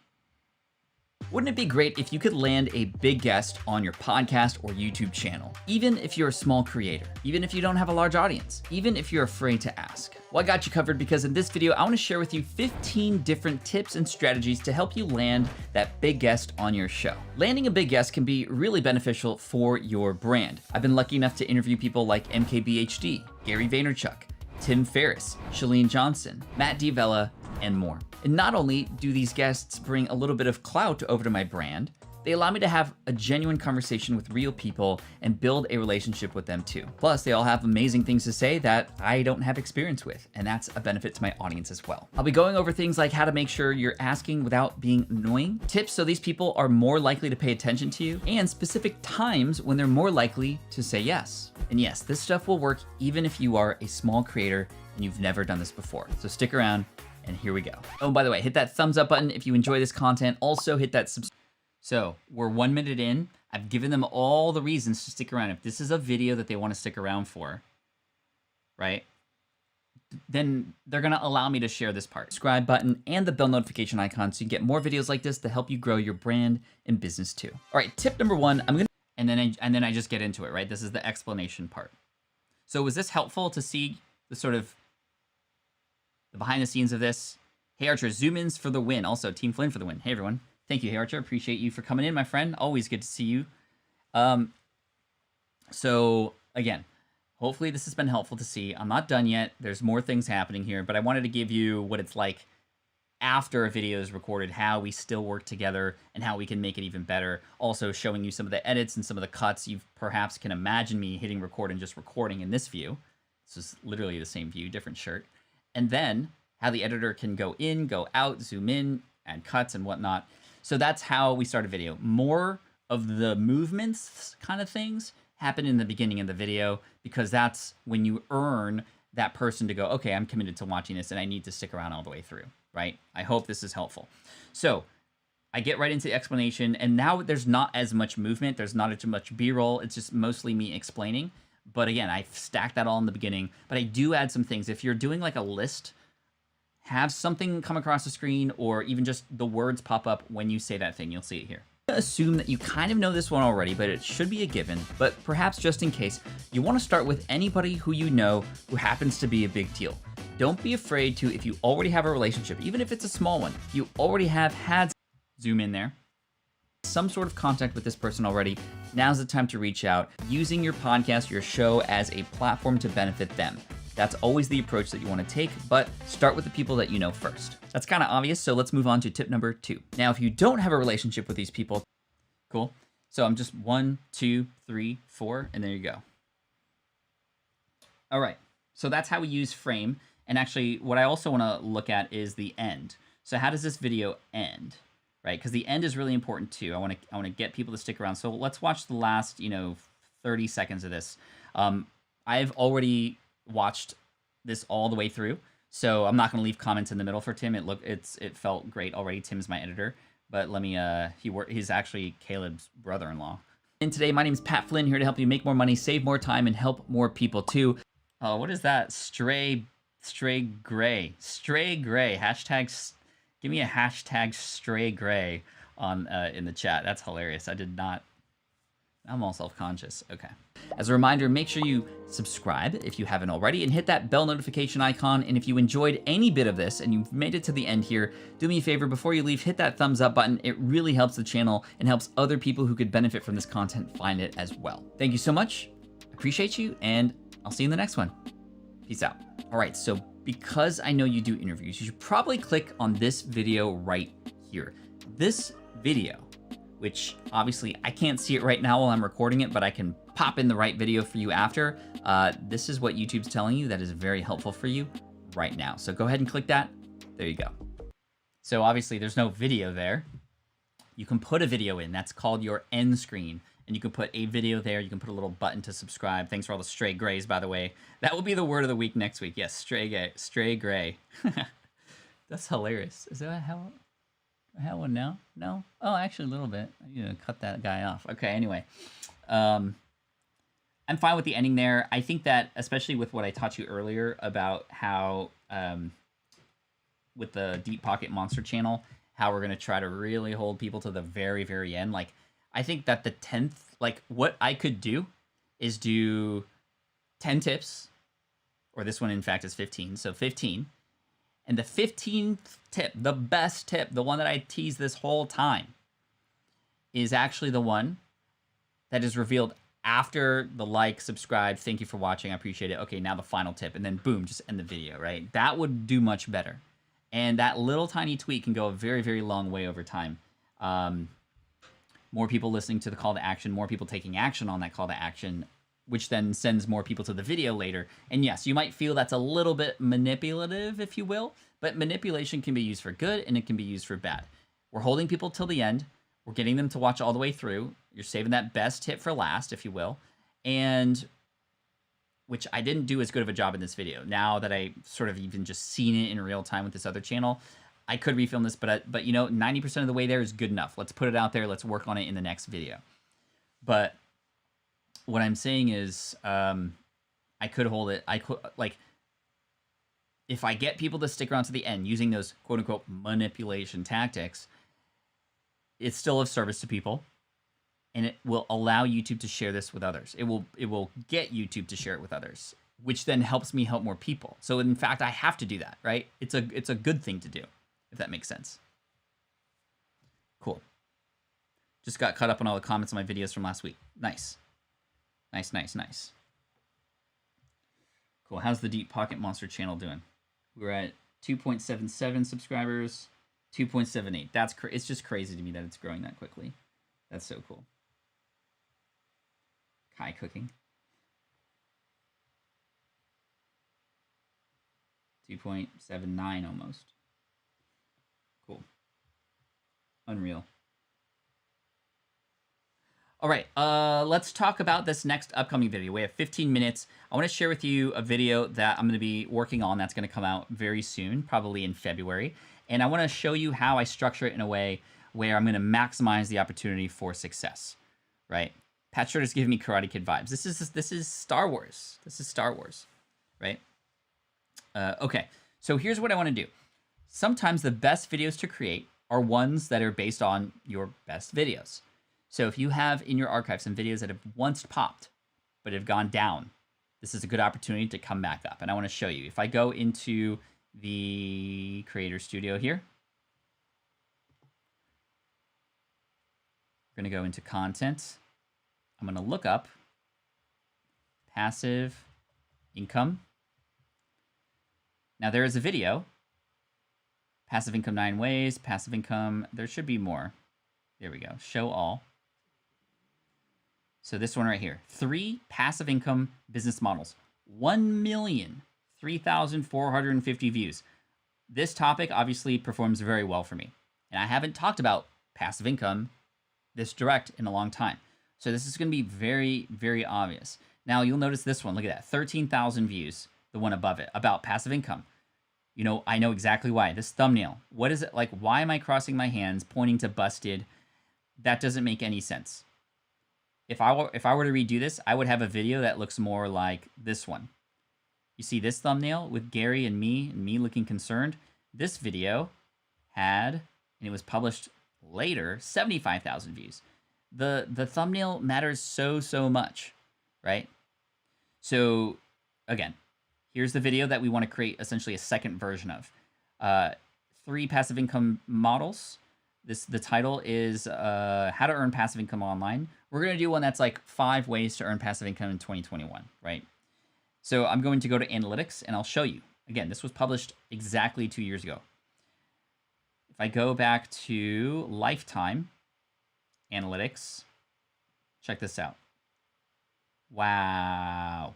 Wouldn't it be great if you could land a big guest on your podcast or YouTube channel? Even if you're a small creator, even if you don't have a large audience, even if you're afraid to ask. Well, I got you covered because in this video, I want to share with you 15 different tips and strategies to help you land that big guest on your show. Landing a big guest can be really beneficial for your brand. I've been lucky enough to interview people like MKBHD, Gary Vaynerchuk, Tim Ferriss, Shalene Johnson, Matt Divella, and more. And not only do these guests bring a little bit of clout over to my brand, they allow me to have a genuine conversation with real people and build a relationship with them too. Plus, they all have amazing things to say that I don't have experience with, and that's a benefit to my audience as well. I'll be going over things like how to make sure you're asking without being annoying, tips so these people are more likely to pay attention to you, and specific times when they're more likely to say yes. And yes, this stuff will work even if you are a small creator and you've never done this before. So stick around. And here we go. Oh, by the way, hit that thumbs up button if you enjoy this content. Also hit that subscribe. So we're 1 minute in. I've given them all the reasons to stick around. If this is a video that they want to stick around for, right? Then they're going to allow me to share this part. Subscribe button and the bell notification icon so you get more videos like this to help you grow your brand and business too. All right, tip number one, and then I just get into it, right? This is the explanation part. So was this helpful to see the sort of the behind the scenes of this? Hey Archer, zoom ins for the win. Also, Team Flynn for the win. Hey everyone. Thank you, Hey Archer. Appreciate you for coming in, my friend. Always good to see you. So again, hopefully this has been helpful to see. I'm not done yet. There's more things happening here, but I wanted to give you what it's like after a video is recorded, how we still work together and how we can make it even better. Also showing you some of the edits and some of the cuts. You perhaps can imagine me hitting record and just recording in this view. This is literally the same view, different shirt. And then how the editor can go in, go out, zoom in, add cuts and whatnot. So that's how we start a video. More of the movements kind of things happen in the beginning of the video, because that's when you earn that person to go, okay, I'm committed to watching this and I need to stick around all the way through, right? I hope this is helpful. So I get right into the explanation, and now there's not as much movement. There's not as much B-roll. It's just mostly me explaining. But again, I stacked that all in the beginning, but I do add some things. If you're doing like a list, have something come across the screen, or even just the words pop up when you say that thing. You'll see it here. Assume that you kind of know this one already, but it should be a given. But perhaps just in case, you want to start with anybody who you know who happens to be a big deal. Don't be afraid to, if you already have a relationship, even if it's a small one, if you already have had, zoom in there, some sort of contact with this person already, now's the time to reach out, using your podcast, your show as a platform to benefit them. That's always the approach that you want to take, but start with the people that you know first. That's kind of obvious, so let's move on to tip number 2. Now, if you don't have a relationship with these people, cool. So I'm just 1, 2, 3, 4, and there you go. All right, so that's how we use frame. And actually, what I also want to look at is the end. So how does this video end, right? Because the end is really important too. I want to get people to stick around. So let's watch the last, 30 seconds of this. I've already watched this all the way through, so I'm not going to leave comments in the middle for Tim. It felt great already. Tim's my editor, but let me. He's actually Caleb's brother-in-law. And today, my name is Pat Flynn, here to help you make more money, save more time, and help more people too. Oh, what is that? Stray gray. Hashtag. Give me a hashtag stray gray on in the chat. That's hilarious. I did not. I'm all self-conscious. Okay. As a reminder, make sure you subscribe if you haven't already and hit that bell notification icon. And if you enjoyed any bit of this and you've made it to the end here, do me a favor, before you leave, hit that thumbs up button. It really helps the channel and helps other people who could benefit from this content find it as well. Thank you so much. Appreciate you, and I'll see you in the next one. Peace out. All right, so because I know you do interviews, you should probably click on this video right here. This video, which obviously I can't see it right now while I'm recording it, but I can pop in the right video for you after. This is what YouTube's telling you that is very helpful for you right now. So go ahead and click that. There you go. So obviously there's no video there. You can put a video in. That's called your end screen. And you can put a video there. You can put a little button to subscribe. Thanks for all the stray grays, by the way. That will be the word of the week next week. Yes, stray gray. That's hilarious. Is that how... I had one now? No? Oh, actually a little bit. I need to cut that guy off. Okay, anyway. I'm fine with the ending there. I think that, especially with what I taught you earlier about how, with the Deep Pocket Monster channel, how we're going to try to really hold people to the very, very end. Like, I think that the 10th, like, what I could do is do 10 tips, or this one, in fact, is 15. So 15. And the 15th tip, the best tip, the one that I teased this whole time, is actually the one that is revealed after the like, subscribe, thank you for watching, I appreciate it. Okay, now the final tip, and then boom, just end the video, right? That would do much better. And that little tiny tweak can go a very, very long way over time. More people listening to the call to action, more people taking action on that call to action, which then sends more people to the video later. And yes, you might feel that's a little bit manipulative, if you will, but manipulation can be used for good and it can be used for bad. We're holding people till the end. We're getting them to watch all the way through. You're saving that best tip for last, if you will. And which I didn't do as good of a job in this video. Now that I sort of even just seen it in real time with this other channel, I could refilm this, but 90% of the way there is good enough. Let's put it out there. Let's work on it in the next video. But what I'm saying is, I could hold it. I could, like, if I get people to stick around to the end using those quote unquote manipulation tactics, it's still of service to people. and it will allow YouTube to share this with others. It will get YouTube to share it with others, which then helps me help more people. So in fact, I have to do that, right? It's a good thing to do, if that makes sense. Cool. Just got caught up on all the comments on my videos from last week. Nice. Nice, nice, nice. Cool. How's the Deep Pocket Monster channel doing? We're at 2.77 subscribers, 2.78. It's just crazy to me that it's growing that quickly. That's so cool. Kai cooking. 2.79 almost. Cool. Unreal. All right, let's talk about this next upcoming video. We have 15 minutes. I want to share with you a video that I'm going to be working on that's going to come out very soon, probably in February. And I want to show you how I structure it in a way where I'm going to maximize the opportunity for success, right? Pat Schroeder's giving me Karate Kid vibes. This is Star Wars. This is Star Wars, right? Okay, so here's what I want to do. Sometimes the best videos to create are ones that are based on your best videos. So if you have in your archive some videos that have once popped but have gone down, this is a good opportunity to come back up. And I want to show you. If I go into the Creator Studio here, we're going to go into Content. I'm going to look up passive income. Now there is a video, passive income 9 ways, passive income, there should be more. There we go, show all. So this one right here, 3 passive income business models, 1,003,450 views. This topic obviously performs very well for me. And I haven't talked about passive income this direct in a long time. So this is gonna be very, very obvious. Now you'll notice this one, look at that, 13,000 views, the one above it, about passive income. You know, I know exactly why. This thumbnail, what is it like? Why am I crossing my hands, pointing to busted? That doesn't make any sense. If I were to redo this, I would have a video that looks more like this one. You see this thumbnail with Gary and me looking concerned? This video had, and it was published later, 75,000 views. The thumbnail matters so much, right? So again, here's the video that we want to create essentially a second version of. 3 passive income models. The title is How to Earn Passive Income Online. We're going to do one that's like 5 ways to earn passive income in 2021, right? So I'm going to go to Analytics and I'll show you. Again, this was published exactly 2 years ago. If I go back to Lifetime Analytics, check this out. Wow.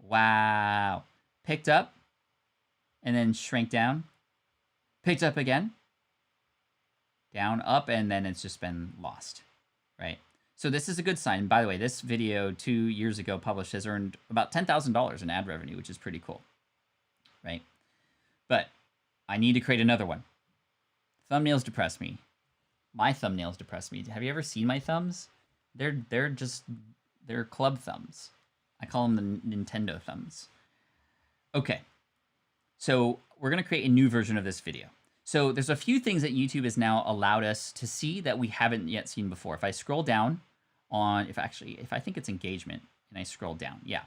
Wow. Picked up and then shrank down. Picked up again. Down, up, and then it's just been lost, right? So this is a good sign. By the way, this video 2 years ago published has earned about $10,000 in ad revenue, which is pretty cool, right? But I need to create another one. Thumbnails depress me. My thumbnails depress me. Have you ever seen my thumbs? They're club thumbs. I call them the Nintendo thumbs. Okay, so we're gonna create a new version of this video. So there's a few things that YouTube has now allowed us to see that we haven't yet seen before. If I scroll down on, if I think it's engagement and I scroll down, yeah.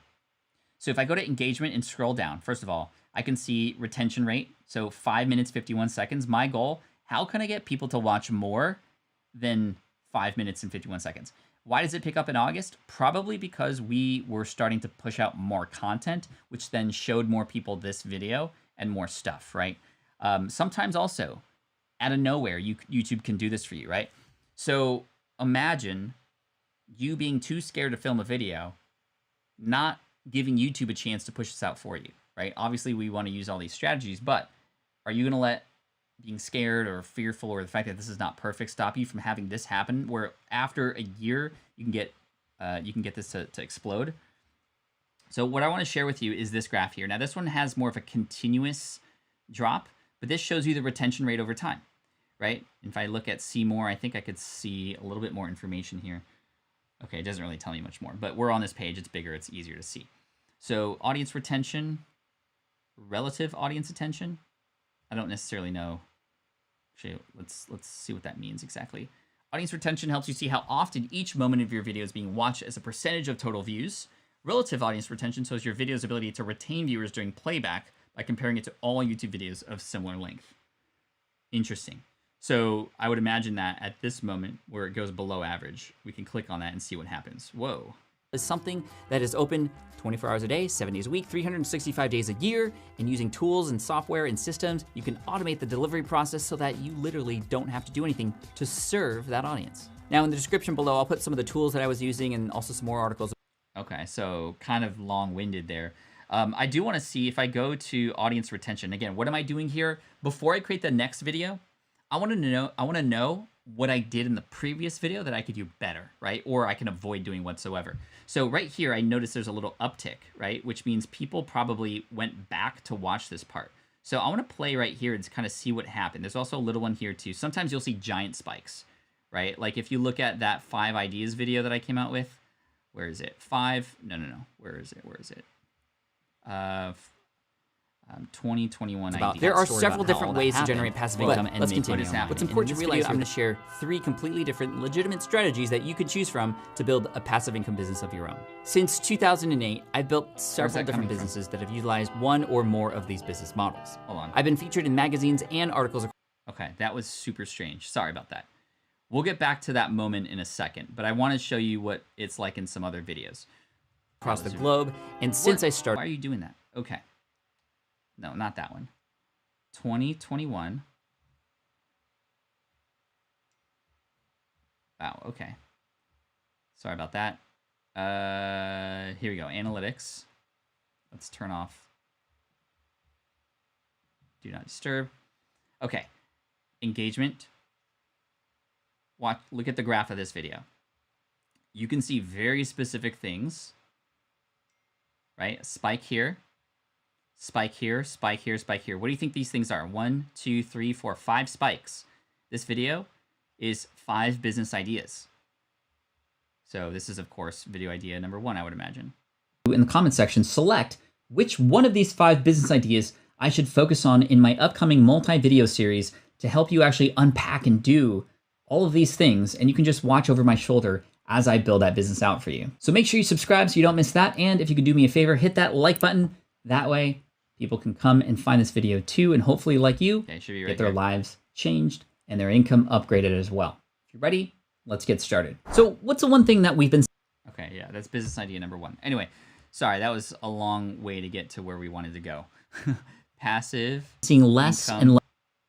So if I go to engagement and scroll down, first of all, I can see retention rate. So 5 minutes, 51 seconds. My goal, how can I get people to watch more than 5 minutes and 51 seconds? Why does it pick up in August? Probably because we were starting to push out more content, which then showed more people this video and more stuff, right? Sometimes also, out of nowhere, YouTube can do this for you, right? So imagine you being too scared to film a video, not giving YouTube a chance to push this out for you, right? Obviously, we want to use all these strategies, but are you going to let being scared or fearful or the fact that this is not perfect stop you from having this happen, where after a year you can get this to explode? So what I want to share with you is this graph here. Now, this one has more of a continuous drop, but this shows you the retention rate over time, right? If I look at see more, I think I could see a little bit more information here. Okay, it doesn't really tell me much more, but we're on this page. It's bigger. It's easier to see. So audience retention, relative audience attention. I don't necessarily know. Actually, let's see what that means exactly. Audience retention helps you see how often each moment of your video is being watched as a percentage of total views. Relative audience retention shows your video's ability to retain viewers during playback by comparing it to all YouTube videos of similar length. Interesting. So I would imagine that at this moment where it goes below average, we can click on that and see what happens. Whoa. Is something that is open 24 hours a day, 7 days a week, 365 days a year, and using tools and software and systems, you can automate the delivery process so that you literally don't have to do anything to serve that audience. Now in the description below, I'll put some of the tools that I was using and also some more articles. Okay, so kind of long-winded there. I do want to see if I go to audience retention. Again, what am I doing here? Before I create the next video, I want to know what I did in the previous video that I could do better, right? Or I can avoid doing whatsoever. So right here, I notice there's a little uptick, right? Which means people probably went back to watch this part. So I want to play right here and kind of see what happened. There's also a little one here too. Sometimes you'll see giant spikes, right? Like if you look at that 5 ideas video that I came out with, where is it? 5, no. Where is it? 2021 ideas. There are several different ways to generate passive income and let's make continue. money online. What's important to realize, I'm going to share 3 completely different legitimate strategies that you can choose from to build a passive income business of your own. Since 2008, I've built several different businesses that have utilized one or more of these business models. Hold on. I've been featured in magazines and articles. Okay, that was super strange. Sorry about that. We'll get back to that moment in a second, but I want to show you what it's like in some other videos. Across the globe, and since I started... Why are you doing that? Okay. No, not that one. 2021. Wow, okay. Sorry about that. Here we go, analytics. Let's turn off do not disturb. Okay, engagement. Look at the graph of this video. You can see very specific things, right? Spike here, spike here, spike here, spike here. What do you think these things are? 1, 2, 3, 4, 5 spikes. This video is 5 business ideas. So this is, of course, video idea number 1, I would imagine. In the comment section, select which one of these 5 business ideas I should focus on in my upcoming multi-video series to help you actually unpack and do all of these things. And you can just watch over my shoulder as I build that business out for you. So make sure you subscribe so you don't miss that. And if you could do me a favor, hit that like button. That way people can come and find this video too. And hopefully, like you, get their lives changed and their income upgraded as well. If you're ready, let's get started. So what's the one thing that we've been... Okay, yeah, that's business idea number 1. Anyway, sorry, that was a long way to get to where we wanted to go. Passive. Seeing less and less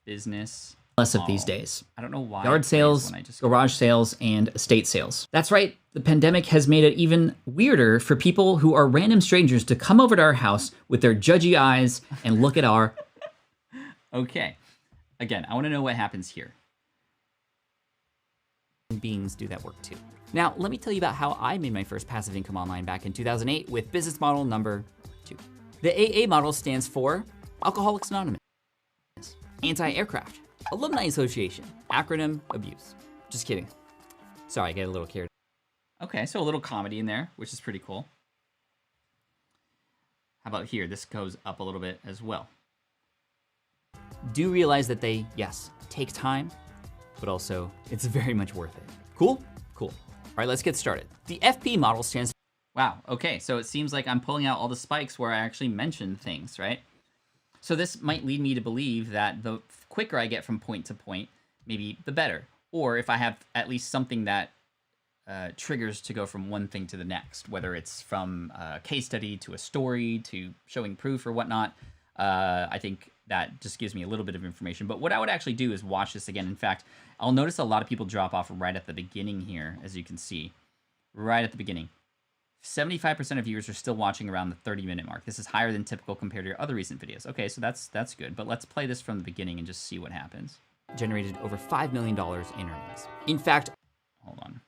business. Less of these days. I don't know why. Yard sales, garage sales, and estate sales. That's right. The pandemic has made it even weirder for people who are random strangers to come over to our house with their judgy eyes and look at our... Okay. Again, I want to know what happens here. Beings do that work too. Now, let me tell you about how I made my first passive income online back in 2008 with business model number 2. The AA model stands for Alcoholics Anonymous, Anti-Aircraft, Alumni Association, acronym abuse. Just kidding. Sorry, I get a little carried. Okay, so a little comedy in there, which is pretty cool. How about here? This goes up a little bit as well. Do realize that they, yes, take time, but also it's very much worth it. Cool? Cool. All right, let's get started. The FP model stands... Wow, okay, so it seems like I'm pulling out all the spikes where I actually mentioned things, right? So this might lead me to believe that the quicker I get from point to point, maybe the better. Or if I have at least something that triggers to go from one thing to the next, whether it's from a case study to a story to showing proof or whatnot, I think that just gives me a little bit of information. But what I would actually do is watch this again. In fact, I'll notice a lot of people drop off right at the beginning here, as you can see, right at the beginning. 75% of viewers are still watching around the 30-minute mark. This is higher than typical compared to your other recent videos. Okay, so that's good. But let's play this from the beginning and just see what happens. Generated over $5 million in earnings. In fact, hold on.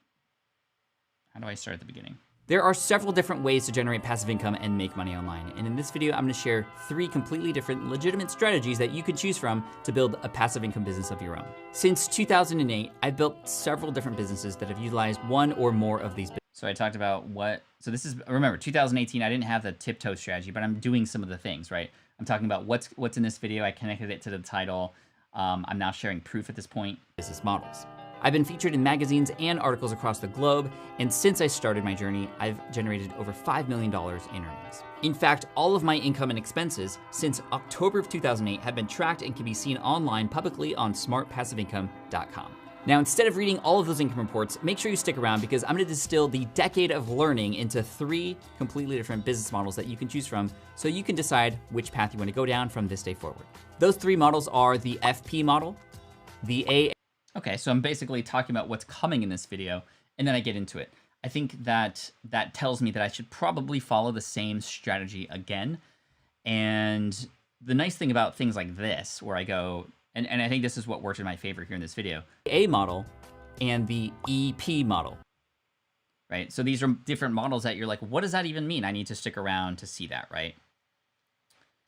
How do I start at the beginning? There are several different ways to generate passive income and make money online. And in this video, I'm going to share 3 completely different legitimate strategies that you could choose from to build a passive income business of your own. Since 2008, I've built several different businesses that have utilized one or more of these businesses. So I talked about so this is, remember, 2018, I didn't have the Tiptoe Strategy, but I'm doing some of the things, right? I'm talking about what's in this video. I connected it to the title. I'm now sharing proof at this point. Business models. I've been featured in magazines and articles across the globe, and since I started my journey, I've generated over $5 million in earnings. In fact, all of my income and expenses since October of 2008 have been tracked and can be seen online publicly on smartpassiveincome.com. Now, instead of reading all of those income reports, make sure you stick around because I'm gonna distill the decade of learning into 3 completely different business models that you can choose from so you can decide which path you wanna go down from this day forward. Those 3 models are the FP model, the AA. Okay, so I'm basically talking about what's coming in this video, and then I get into it. I think that tells me that I should probably follow the same strategy again. And the nice thing about things like this, where I go, and I think this is what worked in my favor here in this video. A model and the EP model. Right, so these are different models that you're like, what does that even mean? I need to stick around to see that, right?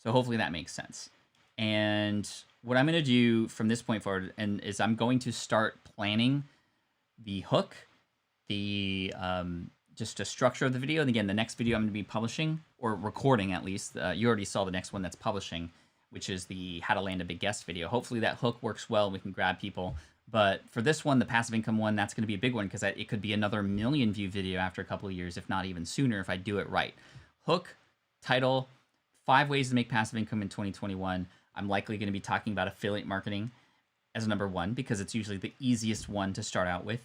So hopefully that makes sense. And what I'm gonna do from this point forward is I'm going to start planning the hook, the just a structure of the video. And again, the next video I'm gonna be publishing, or recording at least, you already saw the next one that's publishing, which is the how to land a big guest video. Hopefully that hook works well and we can grab people. But for this one, the passive income one, that's gonna be a big one because it could be another 1 million view video after a couple of years, if not even sooner, if I do it right. Hook, title, 5 ways to make passive income in 2021. I'm likely gonna be talking about affiliate marketing as number 1 because it's usually the easiest one to start out with.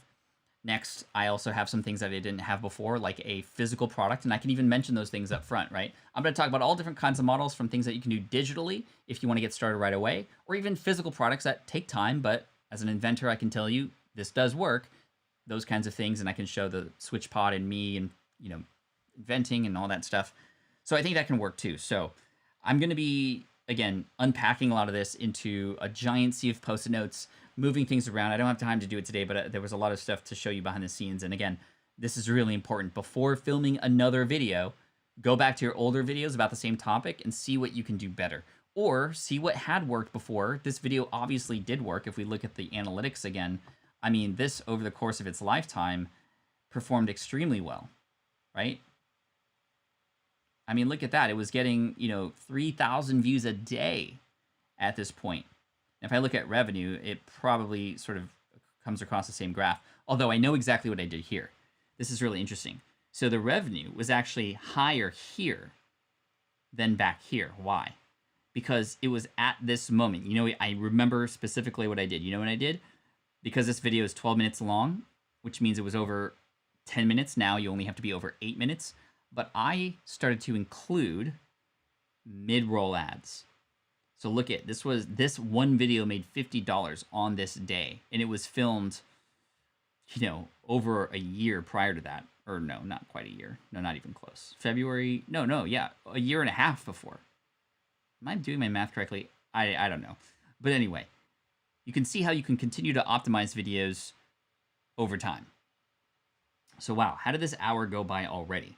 Next, I also have some things that I didn't have before, like a physical product, and I can even mention those things up front, right? I'm gonna talk about all different kinds of models, from things that you can do digitally if you wanna get started right away, or even physical products that take time, but as an inventor, I can tell you this does work, those kinds of things, and I can show the switch pod and me and, you know, inventing and all that stuff. So I think that can work too. So I'm gonna be, again, unpacking a lot of this into a giant sea of Post-it notes, moving things around. I don't have time to do it today, but there was a lot of stuff to show you behind the scenes. And again, this is really important. Before filming another video, go back to your older videos about the same topic and see what you can do better. Or see what had worked before. This video obviously did work. If we look at the analytics again, I mean, this over the course of its lifetime performed extremely well, right? I mean, look at that. It was getting, 3,000 views a day at this point. If I look at revenue, it probably sort of comes across the same graph, although I know exactly what I did here. This is really interesting. So the revenue was actually higher here than back here. Why? Because it was at this moment. I remember specifically what I did. You know what I did? Because this video is 12 minutes long, which means it was over 10 minutes. Now you only have to be over 8 minutes. But I started to include mid-roll ads. So look at this one video made $50 on this day, and it was filmed, over a year prior to that. Or no, not quite a year. No, not even close. February. No, yeah, a year and a half before. Am I doing my math correctly? I don't know. But anyway, you can see how you can continue to optimize videos over time. So wow, how did this hour go by already?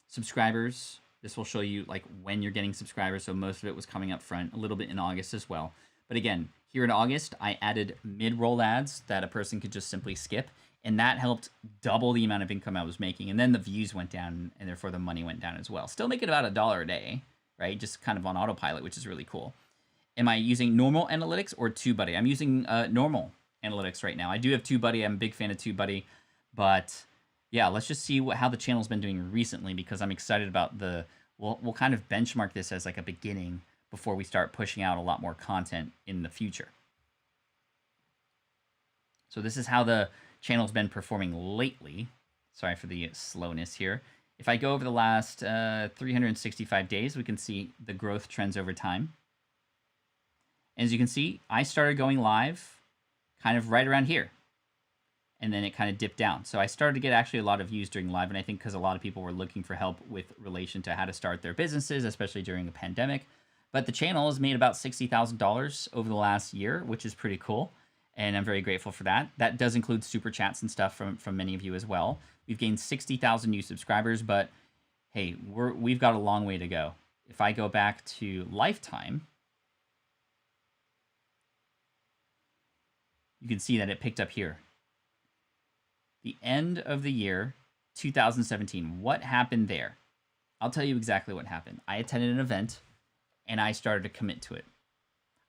Subscribers. This will show you like when you're getting subscribers. So most of it was coming up front, a little bit in August as well. But again, here in August, I added mid-roll ads that a person could just simply skip. And that helped double the amount of income I was making. And then the views went down and therefore the money went down as well. Still making about $1 a day, right? Just kind of on autopilot, which is really cool. Am I using normal analytics or TubeBuddy? I'm using normal analytics right now. I do have TubeBuddy. I'm a big fan of TubeBuddy. But yeah, let's just see how the channel's been doing recently, because I'm excited about we'll kind of benchmark this as like a beginning before we start pushing out a lot more content in the future. So this is how the channel's been performing lately. Sorry for the slowness here. If I go over the last 365 days, we can see the growth trends over time. As you can see, I started going live kind of right around here. And then it kind of dipped down. So I started to get actually a lot of views during live, and I think because a lot of people were looking for help with relation to how to start their businesses, especially during a pandemic. But the channel has made about $60,000 over the last year, which is pretty cool. And I'm very grateful for that. That does include super chats and stuff from many of you as well. We've gained 60,000 new subscribers, but hey, we've got a long way to go. If I go back to lifetime, you can see that it picked up here. The end of the year, 2017. What happened there? I'll tell you exactly what happened. I attended an event, and I started to commit to it.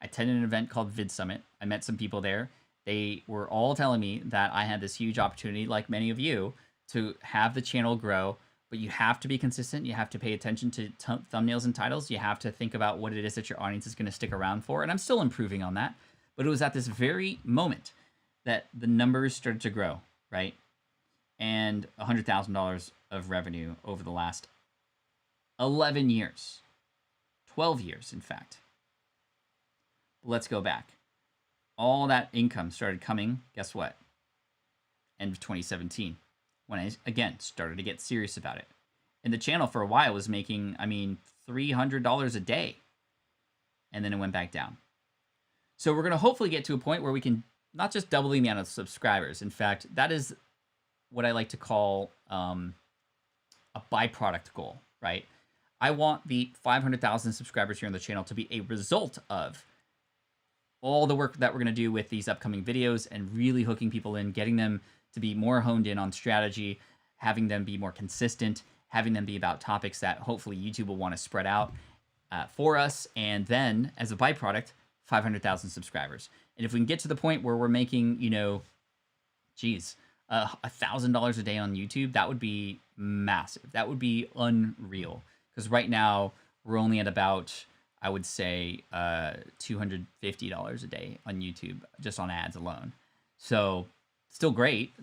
I attended an event called Vid Summit. I met some people there. They were all telling me that I had this huge opportunity, like many of you, to have the channel grow, but you have to be consistent. You have to pay attention to thumbnails and titles. You have to think about what it is that your audience is going to stick around for. And I'm still improving on that. But it was at this very moment that the numbers started to grow, right? And $100,000 of revenue over the last 11 years, 12 years, in fact. Let's go back. All that income started coming, guess what? End of 2017, when I, again, started to get serious about it. And the channel for a while was making, I mean, $300 a day. And then it went back down. So we're going to hopefully get to a point where we can not just double the amount of subscribers. In fact, that is what I like to call a byproduct goal, right? I want the 500,000 subscribers here on the channel to be a result of all the work that we're going to do with these upcoming videos and really hooking people in, getting them to be more honed in on strategy, having them be more consistent, having them be about topics that hopefully YouTube will want to spread out for us. And then as a byproduct, 500,000 subscribers. And if we can get to the point where we're making, you know, geez, $1,000 a day on YouTube, that would be massive. That would be unreal. Because right now we're only at about, I would say, $250 a day on YouTube, just on ads alone. So still great,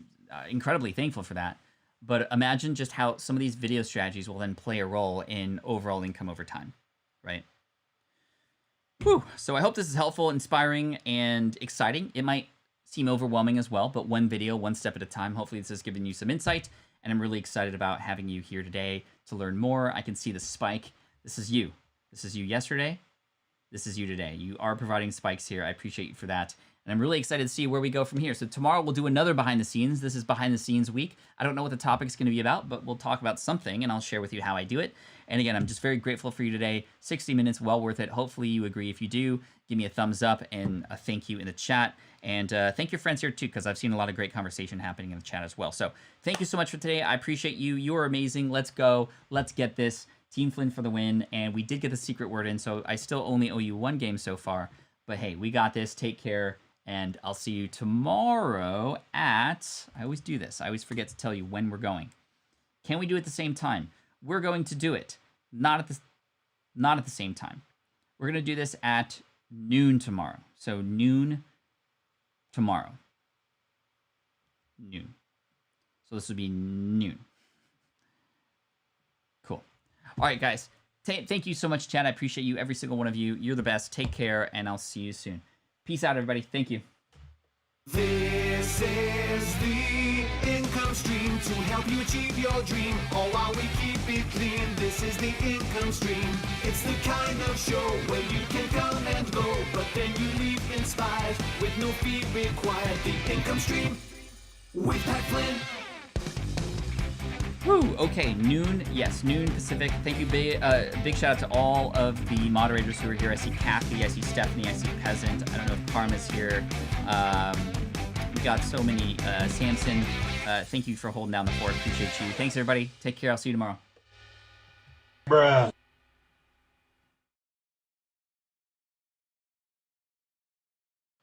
incredibly thankful for that. But imagine just how some of these video strategies will then play a role in overall income over time, right? Whew. So I hope this is helpful, inspiring, and exciting. It might seem overwhelming as well, but one video, one step at a time. Hopefully this has given you some insight, and I'm really excited about having you here today to learn more. I can see the spike. This is you. This is you yesterday. This is you today. You are providing spikes here. I appreciate you for that. And I'm really excited to see where we go from here. So tomorrow we'll do another behind the scenes. This is behind the scenes week. I don't know what the topic's going to be about, but we'll talk about something and I'll share with you how I do it. And again, I'm just very grateful for you today. 60 minutes, well worth it. Hopefully you agree. If you do, give me a thumbs up and a thank you in the chat. And thank your friends here too, because I've seen a lot of great conversation happening in the chat as well. So thank you so much for today. I appreciate you. You are amazing. Let's go. Let's get this. Team Flynn for the win. And we did get the secret word in, so I still only owe you one game so far. But hey, we got this. Take care. And I'll see you tomorrow at, I always do this. I always forget to tell you when we're going. Can we do it at the same time? We're going to do it. Not at the same time. We're going to do this at noon tomorrow. So noon tomorrow. Noon. So this would be noon. Cool. All right, guys. Thank you so much, Chad. I appreciate you, every single one of you. You're the best. Take care, and I'll see you soon. Peace out, everybody. Thank you. This is the income stream to help you achieve your dream. All while we keep it clean. This is the income stream. It's the kind of show where you can come and go, but then you leave inspired with no fee required. The income stream with Pat Flynn. Woo! Okay, noon. Yes, noon Pacific. Thank you. Big shout out to all of the moderators who are here. I see Kathy, I see Stephanie, I see Peasant. I don't know if Karma's here. We got so many. Samson, thank you for holding down the fort. Appreciate you. Thanks, everybody. Take care. I'll see you tomorrow. Bruh.